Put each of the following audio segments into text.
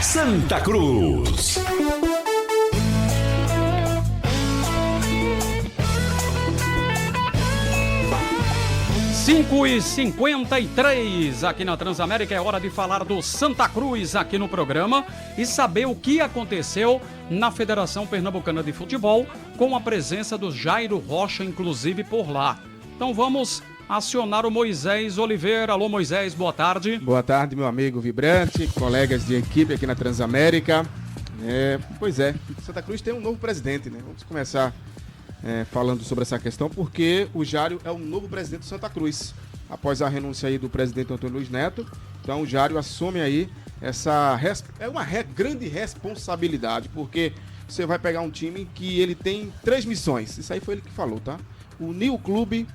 Santa Cruz. 5h53 aqui na Transamérica, é hora de falar do Santa Cruz aqui no programa e saber o que aconteceu na Federação Pernambucana de Futebol com a presença do Jairo Rocha, inclusive por lá. Então vamos acionar o Moisés Oliveira. Alô Moisés, boa tarde. Boa tarde, meu amigo Vibrante, colegas de equipe aqui na Transamérica. Pois é, Santa Cruz tem um novo presidente, né? Vamos começar falando sobre essa questão, porque o Jário é o novo presidente do Santa Cruz, após a renúncia aí do presidente Antônio Luiz Neto. Então o Jário assume aí uma grande responsabilidade, porque você vai pegar um time que ele tem 3 missões, isso aí foi ele que falou, tá? Unir o clube,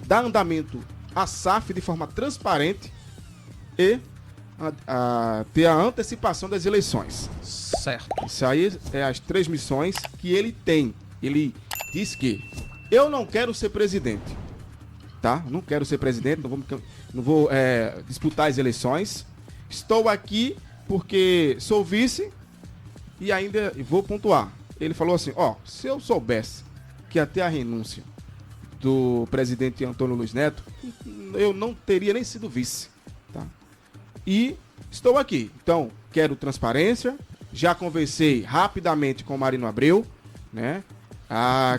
dar andamento à SAF de forma transparente e ter a antecipação das eleições. Certo. Isso aí é as 3 missões que ele tem. Ele diz que eu não quero ser presidente, tá? Não quero ser presidente, não vou disputar as eleições. Estou aqui porque sou vice e ainda vou pontuar. Ele falou assim, se eu soubesse que até a renúncia do presidente Antônio Luiz Neto, eu não teria nem sido vice, tá? E estou aqui, então quero transparência. Já conversei rapidamente com o Marino Abreu, né?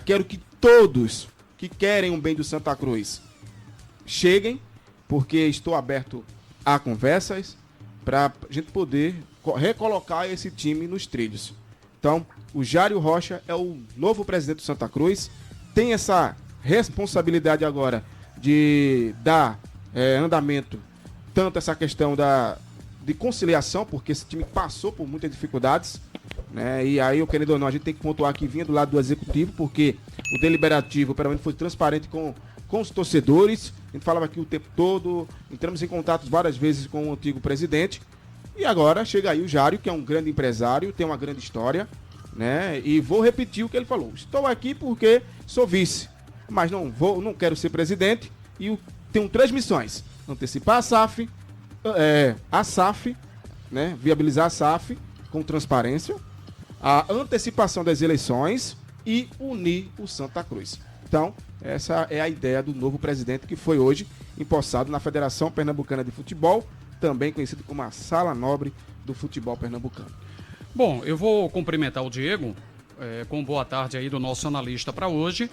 Quero que todos que querem o bem do Santa Cruz cheguem, porque estou aberto a conversas para a gente poder recolocar esse time nos trilhos. Então, o Jário Rocha é o novo presidente do Santa Cruz, tem essa responsabilidade agora de dar andamento, tanto essa questão de conciliação, porque esse time passou por muitas dificuldades, né? E aí, querendo ou não, a gente tem que pontuar que vinha do lado do executivo, porque o deliberativo, pelo menos, foi transparente com os torcedores. A gente falava aqui o tempo todo, entramos em contato várias vezes com o antigo presidente. E agora chega aí o Jário, que é um grande empresário, tem uma grande história, né? E vou repetir o que ele falou. Estou aqui porque sou vice, mas não quero ser presidente e tenho 3 missões: antecipar a SAF, né? Viabilizar a SAF com transparência, a antecipação das eleições e unir o Santa Cruz. Então, essa é a ideia do novo presidente que foi hoje empossado na Federação Pernambucana de Futebol, também conhecido como a Sala Nobre do Futebol Pernambucano. Bom, eu vou cumprimentar o Diego com boa tarde aí do nosso analista para hoje.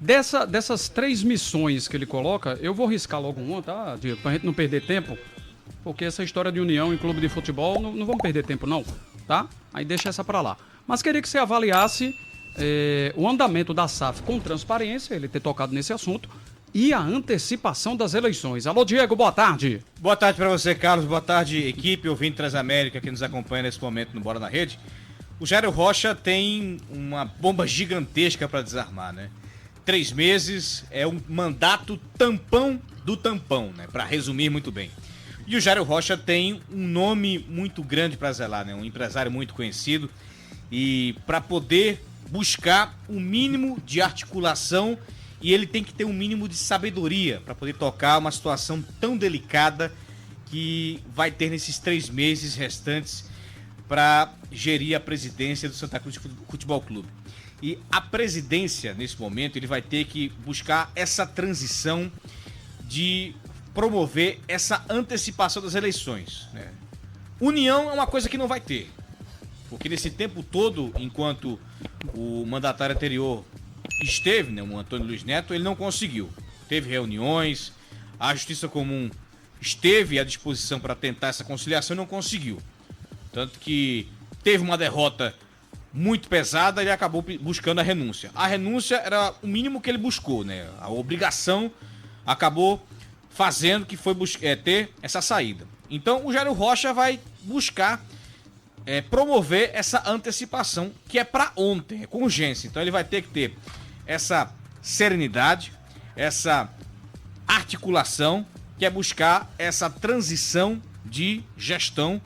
Dessas 3 missões que ele coloca, eu vou riscar logo uma, tá, Diego, pra gente não perder tempo, porque essa história de união em clube de futebol, não vamos perder tempo não, tá? Aí deixa essa pra lá. Mas queria que você avaliasse o andamento da SAF com transparência, ele ter tocado nesse assunto, e a antecipação das eleições. Alô, Diego, boa tarde. Boa tarde pra você, Carlos. Boa tarde, equipe, ouvinte Transamérica que nos acompanha nesse momento no Bora na Rede. O Jário Rocha tem uma bomba gigantesca pra desarmar, né? 3 meses é um mandato tampão do tampão, né? Pra resumir muito bem. E o Jário Rocha tem um nome muito grande para zelar, né? Um empresário muito conhecido. E para poder buscar um mínimo de articulação, e ele tem que ter um mínimo de sabedoria para poder tocar uma situação tão delicada que vai ter nesses 3 meses restantes para gerir a presidência do Santa Cruz Futebol Clube. E a presidência, nesse momento, ele vai ter que buscar essa transição de promover essa antecipação das eleições, né? União é uma coisa que não vai ter, porque nesse tempo todo, enquanto o mandatário anterior esteve, né, o Antônio Luiz Neto, ele não conseguiu. Teve reuniões, a Justiça Comum esteve à disposição para tentar essa conciliação e não conseguiu. Tanto que teve uma derrota muito pesada e ele acabou buscando a renúncia. A renúncia era o mínimo que ele buscou, né? A obrigação acabou fazendo que foi ter essa saída. Então o Jário Rocha vai buscar promover essa antecipação, que é para ontem, é com urgência. Então ele vai ter que ter essa serenidade, essa articulação, que é buscar essa transição de gestão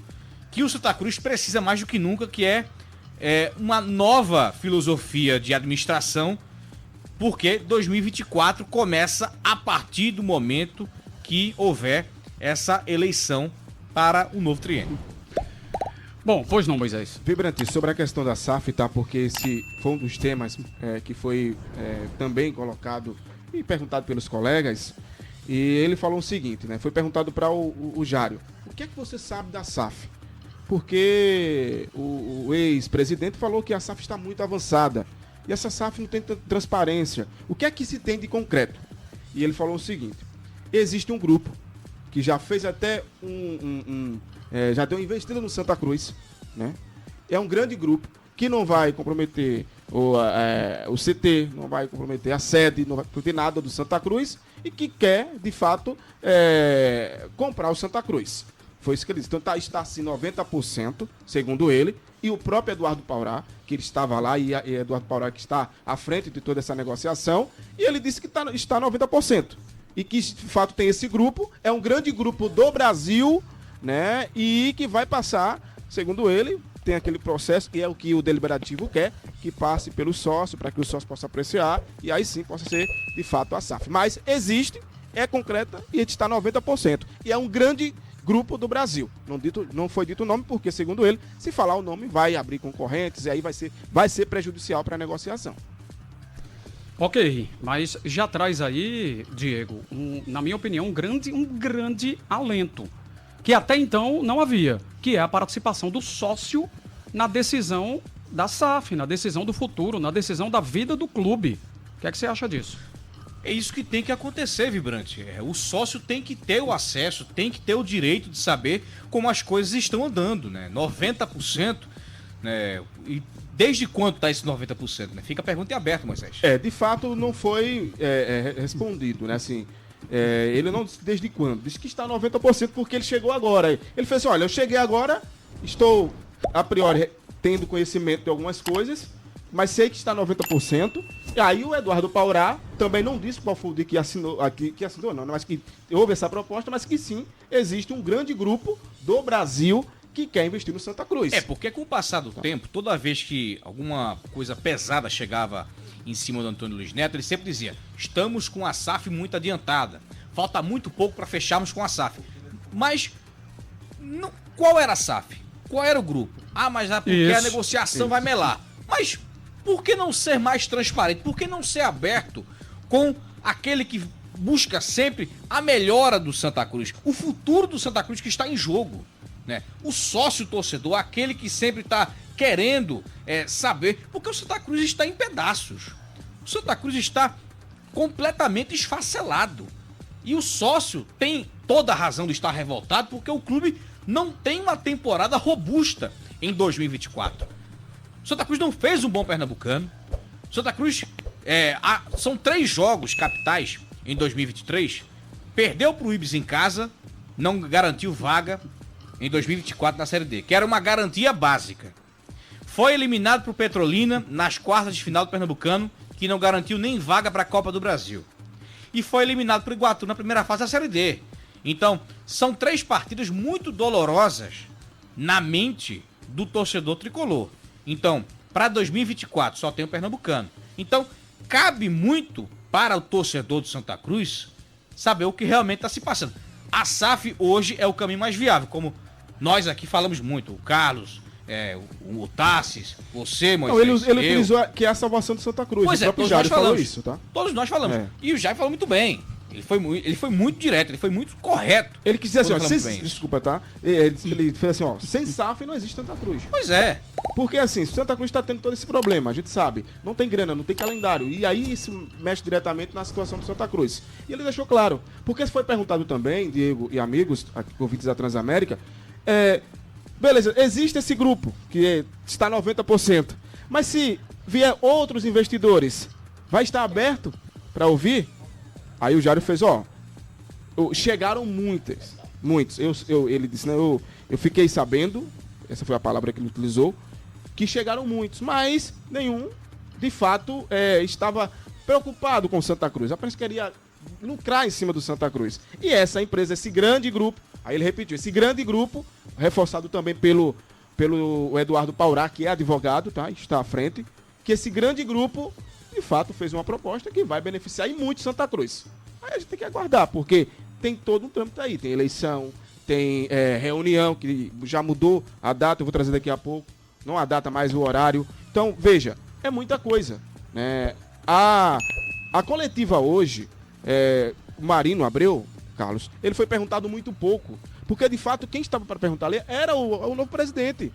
que o Santa Cruz precisa mais do que nunca, que é uma nova filosofia de administração, porque 2024 começa a partir do momento que houver essa eleição para o novo triênio. Bom, pois não, Moisés. Vibrante, sobre a questão da SAF, tá? Porque esse foi um dos temas que foi também colocado e perguntado pelos colegas. E ele falou o seguinte, né? Foi perguntado para o Jário: o que é que você sabe da SAF? Porque o ex-presidente falou que a SAF está muito avançada. E essa SAF não tem tanta transparência. O que é que se tem de concreto? E ele falou o seguinte: existe um grupo que já fez até já deu investida no Santa Cruz, né? É um grande grupo que não vai comprometer o CT, não vai comprometer a sede, não vai comprometer nada do Santa Cruz e que quer, de fato, comprar o Santa Cruz. Foi isso que ele disse. Então está assim 90%, segundo ele, e o próprio Eduardo Paurá, que ele estava lá, e Eduardo Paurá que está à frente de toda essa negociação, e ele disse que está 90%. E que, de fato, tem esse grupo, é um grande grupo do Brasil, né? E que vai passar, segundo ele, tem aquele processo, que é o que o deliberativo quer, que passe pelo sócio, para que o sócio possa apreciar, e aí sim possa ser, de fato, a SAF. Mas existe, é concreta, e está 90%. E é um grande grupo do Brasil. Não foi dito o nome, porque, segundo ele, se falar o nome, vai abrir concorrentes, e aí vai ser prejudicial para a negociação. Ok, mas já traz aí, Diego, na minha opinião, um grande alento, que até então não havia, que é a participação do sócio na decisão da SAF, na decisão do futuro, na decisão da vida do clube. O que é que você acha disso? É isso que tem que acontecer, Vibrante. O sócio tem que ter o acesso, tem que ter o direito de saber como as coisas estão andando, né? 90%, né? E desde quando está esse 90%? Né? Fica a pergunta em aberto, Moisés. De fato não foi respondido, né? Assim, ele não disse desde quando. Disse que está 90% porque ele chegou agora. Ele fez assim: olha, eu cheguei agora, estou a priori tendo conhecimento de algumas coisas, mas sei que está 90%. E aí o Eduardo Paurá também não disse qual foi o dia que assinou, não, mas que houve essa proposta, mas que sim, existe um grande grupo do Brasil que quer investir no Santa Cruz. Porque com o passar do tempo, toda vez que alguma coisa pesada chegava em cima do Antônio Luiz Neto, ele sempre dizia: estamos com a SAF muito adiantada, falta muito pouco para fecharmos com a SAF. Mas qual era a SAF? Qual era o grupo? Mas porque a negociação vai melar. Mas por que não ser mais transparente? Por que não ser aberto com aquele que busca sempre a melhora do Santa Cruz? O futuro do Santa Cruz que está em jogo, né? O sócio torcedor, aquele que sempre está querendo saber, porque o Santa Cruz está em pedaços. O Santa Cruz está completamente esfacelado. E o sócio tem toda a razão de estar revoltado, porque o clube não tem uma temporada robusta em 2024. O Santa Cruz não fez um bom Pernambucano. O Santa Cruz, são 3 jogos capitais em 2023. Perdeu pro Ibis em casa, não garantiu vaga em 2024 na Série D, que era uma garantia básica. Foi eliminado pro Petrolina nas quartas de final do Pernambucano, que não garantiu nem vaga para a Copa do Brasil. E foi eliminado pro Iguatu na primeira fase da Série D. Então, são 3 partidas muito dolorosas na mente do torcedor tricolor. Então, para 2024 só tem o Pernambucano. Então, cabe muito para o torcedor do Santa Cruz saber o que realmente está se passando. A SAF hoje é o caminho mais viável, como nós aqui falamos muito. O Carlos, o Tassis, você, Moisés, ele utilizou que é a salvação do Santa Cruz. Pois o próprio Jário falou isso, tá? Todos nós falamos. E o Jair falou muito bem. Ele foi muito direto, ele foi muito correto. Ele quis dizer assim, desculpa, tá? Ele fez assim, sem SAF não existe Santa Cruz. Pois é. Porque assim, Santa Cruz está tendo todo esse problema, a gente sabe. Não tem grana, não tem calendário. E aí isso mexe diretamente na situação do Santa Cruz. E ele deixou claro. Porque foi perguntado também, Diego e amigos, ouvintes da Transamérica, beleza, existe esse grupo, que está 90%. Mas se vier outros investidores, vai estar aberto para ouvir? Aí o Jário fez, chegaram muitos. Ele disse, né, eu fiquei sabendo, essa foi a palavra que ele utilizou, que chegaram muitos, mas nenhum, de fato, estava preocupado com o Santa Cruz. Apenas queria lucrar em cima do Santa Cruz. E essa empresa, esse grande grupo, aí ele repetiu, esse grande grupo, reforçado também pelo Eduardo Paurá, que é advogado, tá? Está à frente, que esse grande grupo, de fato, fez uma proposta que vai beneficiar e muito Santa Cruz. Aí a gente tem que aguardar, porque tem todo um trâmite aí. Tem eleição, tem reunião que já mudou a data, eu vou trazer daqui a pouco. Não a data, mas o horário. Então, veja, é muita coisa, né? A coletiva hoje, o Marino Abreu, Carlos, ele foi perguntado muito pouco. Porque, de fato, quem estava para perguntar ali era o novo presidente.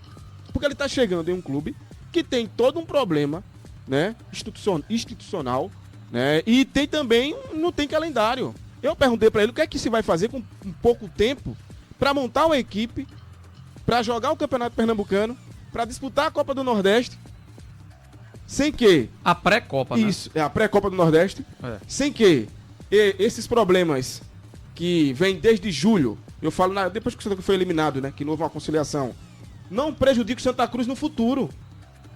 Porque ele está chegando em um clube que tem todo um problema, né, institucional, né, e tem também, não tem calendário. Eu perguntei para ele o que é que se vai fazer com um pouco tempo para montar uma equipe, para jogar o Campeonato Pernambucano, para disputar a Copa do Nordeste, sem que... A pré-Copa, né? Isso, é a pré-Copa do Nordeste, sem que esses problemas que vêm desde julho, eu falo, depois que o Santa Cruz foi eliminado, né, que não houve uma conciliação, não prejudique o Santa Cruz no futuro.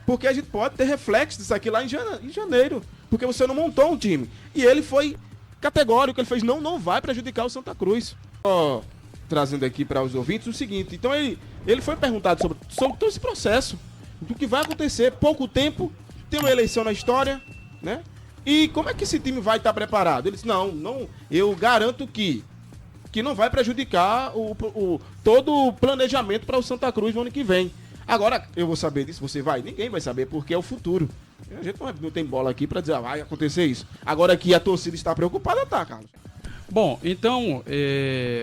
Porque a gente pode ter reflexo disso aqui lá em janeiro. Porque você não montou um time. E ele foi categórico, ele fez, não vai prejudicar o Santa Cruz. Só trazendo aqui para os ouvintes o seguinte, então ele foi perguntado sobre todo esse processo, do que vai acontecer, pouco tempo, tem uma eleição na história, né? E como é que esse time vai estar preparado? Ele disse, não, eu garanto que não vai prejudicar todo o planejamento para o Santa Cruz no ano que vem. Agora, eu vou saber disso, você vai? Ninguém vai saber, porque é o futuro. A gente não tem bola aqui para dizer, vai acontecer isso. Agora que a torcida está preocupada, tá, Carlos? Bom, então,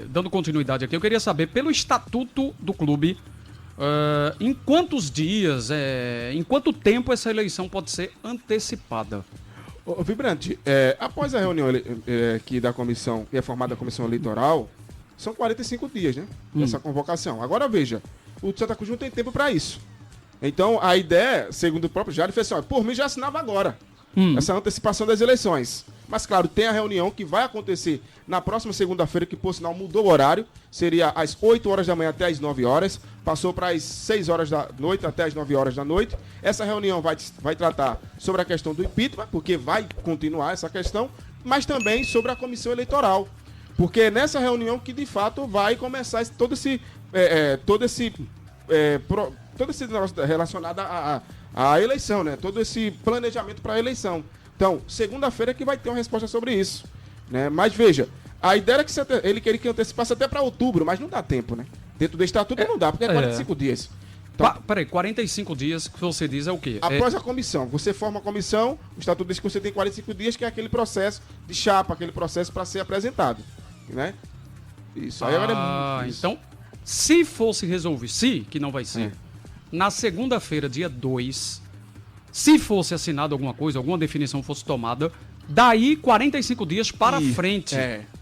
dando continuidade aqui, eu queria saber, pelo estatuto do clube, em quantos dias, em quanto tempo essa eleição pode ser antecipada? Ô, Vibrante, após a reunião aqui da comissão, que é formada a comissão eleitoral, são 45 dias, né? Essa convocação. Agora veja, o Santa Cruz não tem tempo para isso. Então, a ideia, segundo o próprio Jário, foi assim, por mim já assinava agora essa antecipação das eleições. Mas, claro, tem a reunião que vai acontecer na próxima segunda-feira, que, por sinal, mudou o horário. Seria às 8 horas da manhã até às 9 horas. Passou para as 6 horas da noite até às 9 horas da noite. Essa reunião vai tratar sobre a questão do impeachment, porque vai continuar essa questão, mas também sobre a comissão eleitoral. Porque é nessa reunião que, de fato, vai começar todo esse negócio relacionado à eleição, né? Todo esse planejamento para a eleição. Então, segunda-feira é que vai ter uma resposta sobre isso, né? Mas veja, a ideia era que ele queria que antecipasse até para outubro, mas não dá tempo, né? Dentro do estatuto não dá, porque é 45 dias. Então, Peraí, 45 dias que você diz é o quê? Após a comissão. Você forma a comissão, o estatuto diz que você tem 45 dias, que é aquele processo de chapa, aquele processo para ser apresentado, né? Isso. Aí agora isso. Então, se fosse resolver, que não vai ser, na segunda-feira, dia 2, se fosse assinado alguma coisa, alguma definição fosse tomada, daí 45 dias para frente.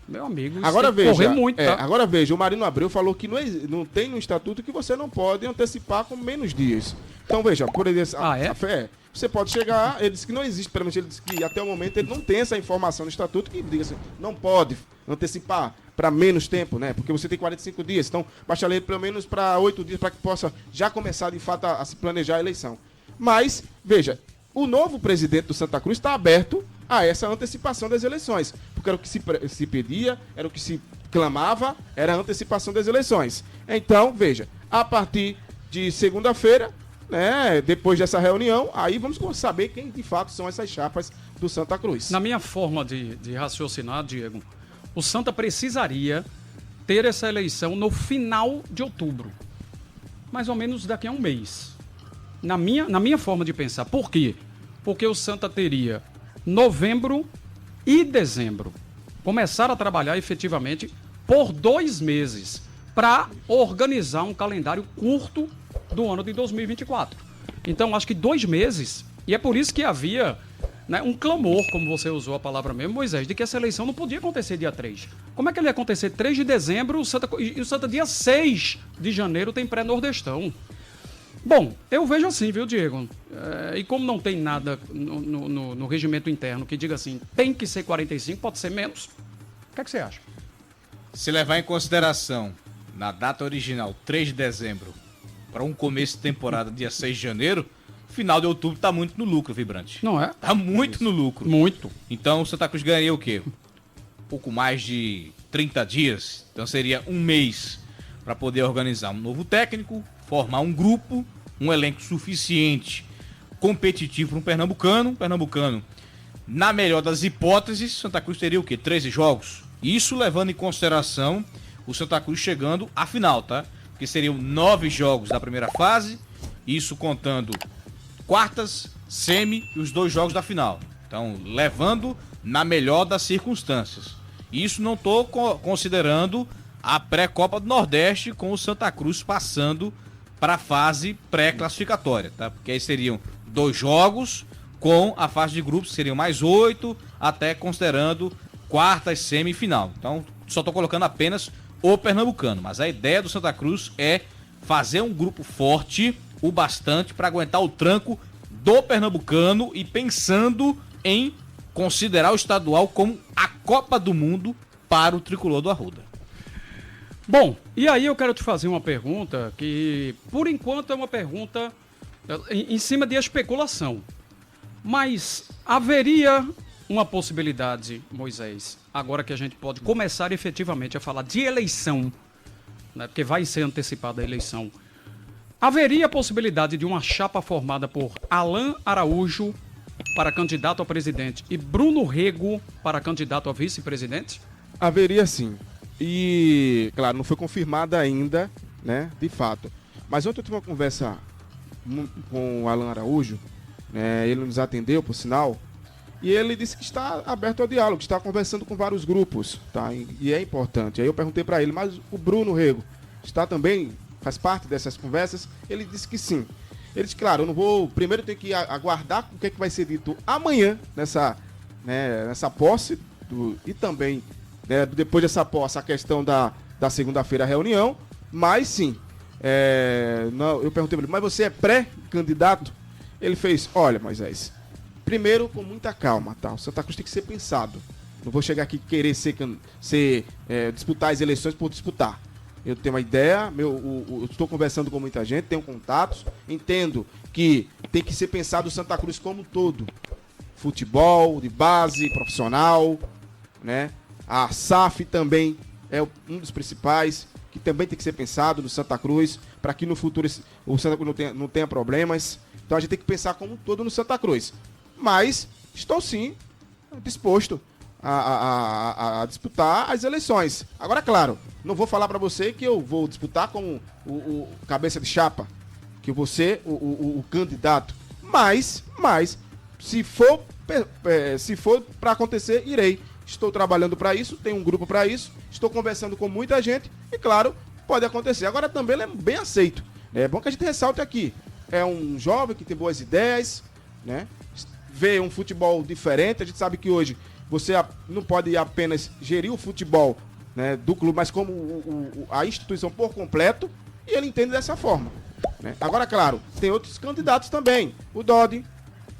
Meu amigo, isso agora tem que correr muito, tá? Agora veja, o Marino Abreu falou que não tem no estatuto que você não pode antecipar com menos dias. Então veja, por exemplo, você pode chegar, ele disse que não existe, pelo menos ele disse que até o momento ele não tem essa informação no estatuto que diga assim, não pode antecipar para menos tempo, né? Porque você tem 45 dias, então baixa a lei pelo menos para 8 dias para que possa já começar de fato a se planejar a eleição. Mas, veja, o novo presidente do Santa Cruz está aberto a essa antecipação das eleições. Porque era o que se pedia, era o que se clamava, era a antecipação das eleições. Então, veja, a partir de segunda-feira, né, depois dessa reunião, aí vamos saber quem de fato são essas chapas do Santa Cruz. Na minha forma de raciocinar, Diego, o Santa precisaria ter essa eleição no final de outubro. Mais ou menos daqui a um mês. Na minha forma de pensar. Por quê? Porque o Santa teria novembro e dezembro. Começar a trabalhar efetivamente por 2 meses para organizar um calendário curto do ano de 2024. Então, acho que 2 meses, e é por isso que havia, né, um clamor, como você usou a palavra mesmo, Moisés, de que essa eleição não podia acontecer dia 3. Como é que ele ia acontecer 3 de dezembro e o Santa dia 6 de janeiro tem pré-nordestão? Bom, eu vejo assim, viu, Diego? E como não tem nada no regimento interno que diga assim, tem que ser 45, pode ser menos. O que é que você acha? Se levar em consideração, na data original, 3 de dezembro, para um começo de temporada, dia 6 de janeiro, final de outubro tá muito no lucro, Vibrante. Não é? Tá muito no lucro. Muito. Então o Santa Cruz ganharia o quê? Pouco mais de 30 dias. Então seria um mês para poder organizar um novo técnico, formar um grupo, um elenco suficiente, competitivo para um pernambucano. Pernambucano, na melhor das hipóteses, Santa Cruz teria o quê? 13 jogos. Isso levando em consideração o Santa Cruz chegando à final, tá? Porque seriam 9 jogos da primeira fase, isso contando quartas, semi e os 2 jogos da final. Então, levando na melhor das circunstâncias. Isso não estou considerando a pré-Copa do Nordeste com o Santa Cruz passando para a fase pré-classificatória, tá? Porque aí seriam 2 jogos com a fase de grupos, seriam mais 8, até considerando quartas, semifinal. Então, só estou colocando apenas o pernambucano. Mas a ideia do Santa Cruz é fazer um grupo forte o bastante para aguentar o tranco do pernambucano e pensando em considerar o estadual como a Copa do Mundo para o tricolor do Arruda. Bom, e aí eu quero te fazer uma pergunta que, por enquanto, é uma pergunta em cima de especulação. Mas haveria uma possibilidade, Moisés, agora que a gente pode começar efetivamente a falar de eleição, né, porque vai ser antecipada a eleição, haveria a possibilidade de uma chapa formada por Alan Araújo para candidato a presidente e Bruno Rego para candidato a vice-presidente? Haveria sim. E, claro, não foi confirmada ainda, né, de fato. Mas ontem eu tive uma conversa com o Alan Araújo, né, ele nos atendeu, por sinal, e ele disse que está aberto ao diálogo, que está conversando com vários grupos, tá? E é importante. Aí eu perguntei para ele, mas o Bruno Rego está também, faz parte dessas conversas? Ele disse que sim. Ele disse, claro, eu não vou, primeiro eu tenho que aguardar o que é que vai ser dito amanhã nessa posse, e também, né, depois dessa posse, a questão da segunda-feira a reunião, mas sim, eu perguntei para ele, mas você é pré-candidato? Ele fez, olha, Moisés, primeiro com muita calma, tá? O Santa Cruz tem que ser pensado. Não vou chegar aqui e querer disputar as eleições por disputar. Eu tenho uma ideia, eu estou conversando com muita gente, tenho contatos, entendo que tem que ser pensado o Santa Cruz como um todo. Futebol, de base, profissional, né? A SAF também é um dos principais, que também tem que ser pensado no Santa Cruz, para que no futuro o Santa Cruz não tenha problemas. Então a gente tem que pensar como um todo no Santa Cruz. Mas estou sim disposto a disputar as eleições. Agora, claro, não vou falar para você que eu vou disputar como o cabeça de chapa, que eu vou ser o candidato. Mas se for para acontecer, irei. Estou trabalhando para isso, tenho um grupo para isso, estou conversando com muita gente e, claro, pode acontecer. Agora também é bem aceito. É bom que a gente ressalte aqui. É um jovem que tem boas ideias, né? Vê um futebol diferente. A gente sabe que hoje você não pode apenas gerir o futebol, né, do clube, mas como a instituição por completo, e ele entende dessa forma, né? Agora, claro, tem outros candidatos também. O Dodi,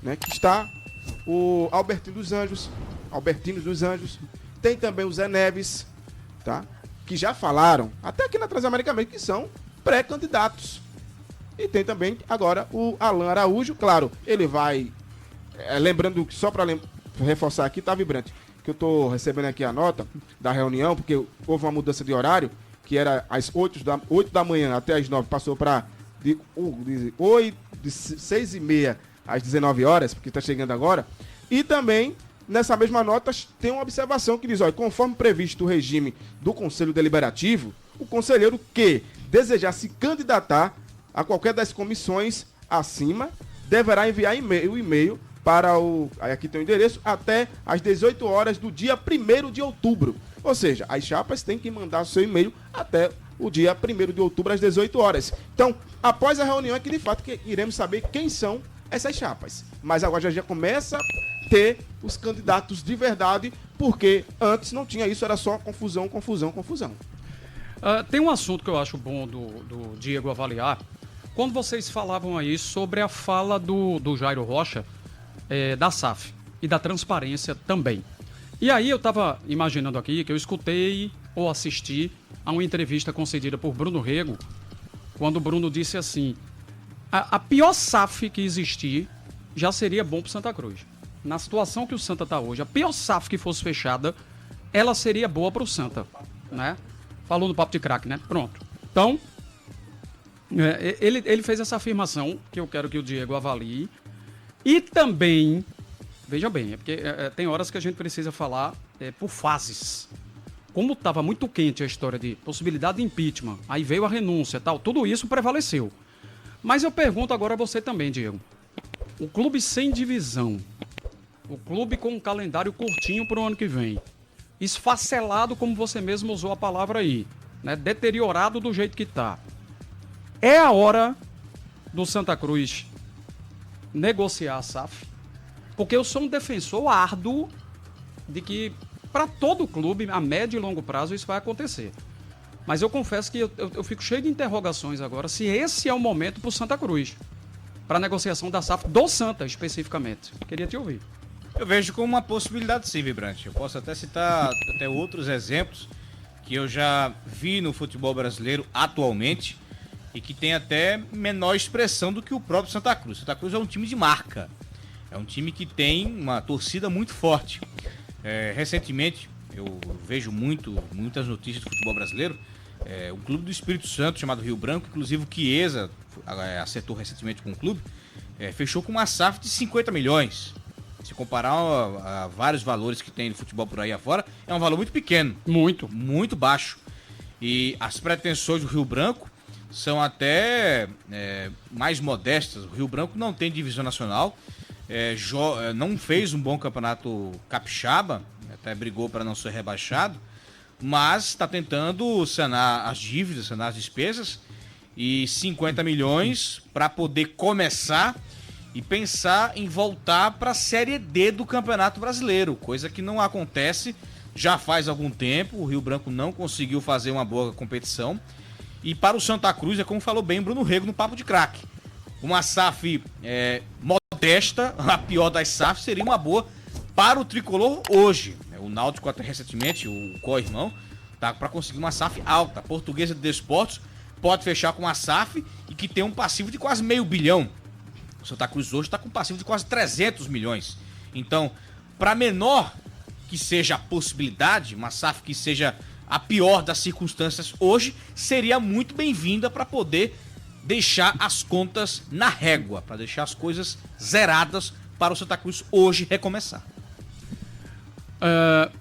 né, que está, o Albertino dos Anjos, tem também o Zé Neves, tá? Que já falaram, até aqui na Transamérica mesmo, que são pré-candidatos. E tem também agora o Alan Araújo, claro, ele vai, lembrando que só para reforçar aqui, tá, Vibrante, que eu tô recebendo aqui a nota da reunião, porque houve uma mudança de horário, que era às 8 da manhã até às 9, passou para de 6h30 às 19 horas, porque está chegando agora. E também, nessa mesma nota, tem uma observação que diz, olha, conforme previsto o regime do Conselho Deliberativo, o conselheiro que desejar se candidatar a qualquer das comissões acima deverá enviar o e-mail para aqui tem o endereço, até às 18 horas do dia 1º de outubro. Ou seja, as chapas têm que mandar o seu e-mail até o dia 1º de outubro às 18 horas. Então, após a reunião é que de fato iremos saber quem são essas chapas. Mas agora já começa a ter os candidatos de verdade, porque antes não tinha isso, era só confusão. Tem um assunto que eu acho bom do Diego avaliar. Quando vocês falavam aí sobre a fala do Jairo Rocha, da SAF e da transparência também. E aí eu estava imaginando aqui que eu escutei ou assisti a uma entrevista concedida por Bruno Rego, quando o Bruno disse assim, a pior SAF que existir já seria bom para Santa Cruz. Na situação que o Santa está hoje, a pior SAF que fosse fechada, ela seria boa para o Santa, né? Falou no papo de craque, né? Pronto. Então, ele fez essa afirmação que eu quero que o Diego avalie. E também, veja bem, porque tem horas que a gente precisa falar por fases. como estava muito quente a história de possibilidade de impeachment, aí veio a renúncia e tal, tudo isso prevaleceu. Mas eu pergunto agora a você também, Diego. O clube sem divisão, o clube com um calendário curtinho para o ano que vem, esfacelado, como você mesmo usou a palavra aí, né? Deteriorado do jeito que está. É a hora do Santa Cruz negociar a SAF? Porque eu sou um defensor árduo de que, para todo clube, a médio e longo prazo, isso vai acontecer. Mas eu confesso que eu fico cheio de interrogações agora se esse é o momento para o Santa Cruz, para a negociação da SAF do Santa, especificamente. Queria te ouvir. Eu vejo como uma possibilidade sim, Vibrante. Eu posso até citar até outros exemplos que eu já vi no futebol brasileiro atualmente e que tem até menor expressão do que o próprio Santa Cruz. Santa Cruz é um time de marca. É um time que tem uma torcida muito forte. Recentemente, eu vejo muitas notícias do futebol brasileiro. O clube do Espírito Santo, chamado Rio Branco, inclusive o Chiesa acertou recentemente com o clube, fechou com uma SAF de 50 milhões. Se comparar a vários valores que tem no futebol por aí afora, é um valor muito pequeno. Muito baixo. E as pretensões do Rio Branco são até mais modestas. O Rio Branco não tem divisão nacional, não fez um bom campeonato capixaba, até brigou para não ser rebaixado, mas está tentando sanar as dívidas, sanar as despesas, e 50 milhões para poder começar e pensar em voltar para a Série D do Campeonato Brasileiro, coisa que não acontece já faz algum tempo. O Rio Branco não conseguiu fazer uma boa competição. E para o Santa Cruz, é como falou bem Bruno Rego no Papo de Craque, uma SAF modesta, a pior das SAFs, seria uma boa para o tricolor hoje. O Náutico até recentemente, o co-irmão, tá para conseguir uma SAF alta. A Portuguesa de Desportos pode fechar com uma SAF e que tem um passivo de quase R$500 milhão. O Santa Cruz hoje está com um passivo de quase 300 milhões. Então, para menor que seja a possibilidade, uma SAF que seja a pior das circunstâncias hoje, seria muito bem-vinda para poder deixar as contas na régua, para deixar as coisas zeradas para o Santa Cruz hoje recomeçar.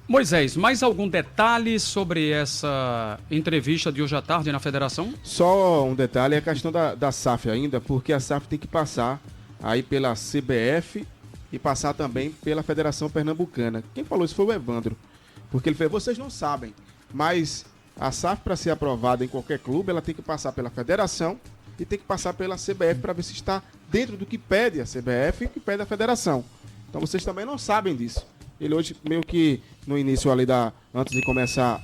Moisés, mais algum detalhe sobre essa entrevista de hoje à tarde na federação? Só um detalhe, é a questão da SAF ainda, porque a SAF tem que passar aí pela CBF e passar também pela Federação Pernambucana. Quem falou isso foi o Evandro, porque ele falou, vocês não sabem, mas a SAF, para ser aprovada em qualquer clube, ela tem que passar pela Federação e tem que passar pela CBF para ver se está dentro do que pede a CBF e o que pede a Federação. Então vocês também não sabem disso. Ele hoje, meio que no início ali, antes de começar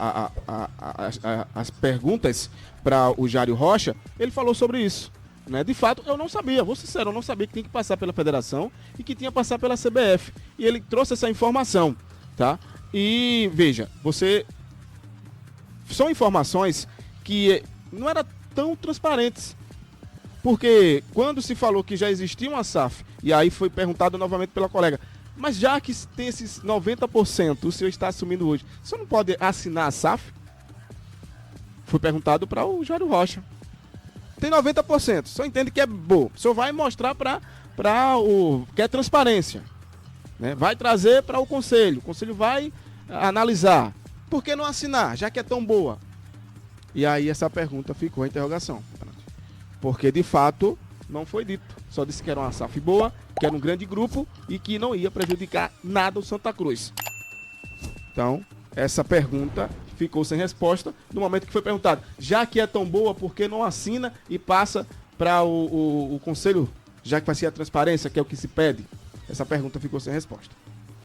as perguntas para o Jário Rocha, ele falou sobre isso. Né? De fato, eu não sabia, vou ser sincero, eu não sabia que tinha que passar pela Federação e que tinha que passar pela CBF. E ele trouxe essa informação, tá? E veja, são informações que não eram tão transparentes. Porque quando se falou que já existia uma SAF, e aí foi perguntado novamente pela colega, mas já que tem esses 90%, o senhor está assumindo hoje, o senhor não pode assinar a SAF? Foi perguntado para o Jário Rocha. Tem 90%, o senhor entende que é bom. O senhor vai mostrar que é transparência. Né? Vai trazer para o conselho vai analisar. Por que não assinar, já que é tão boa? E aí essa pergunta ficou a interrogação. Porque de fato não foi dito. Só disse que era uma SAF boa, que era um grande grupo e que não ia prejudicar nada o Santa Cruz. Então, essa pergunta ficou sem resposta no momento que foi perguntado. Já que é tão boa, por que não assina e passa para o conselho, já que vai ser a transparência, que é o que se pede? Essa pergunta ficou sem resposta.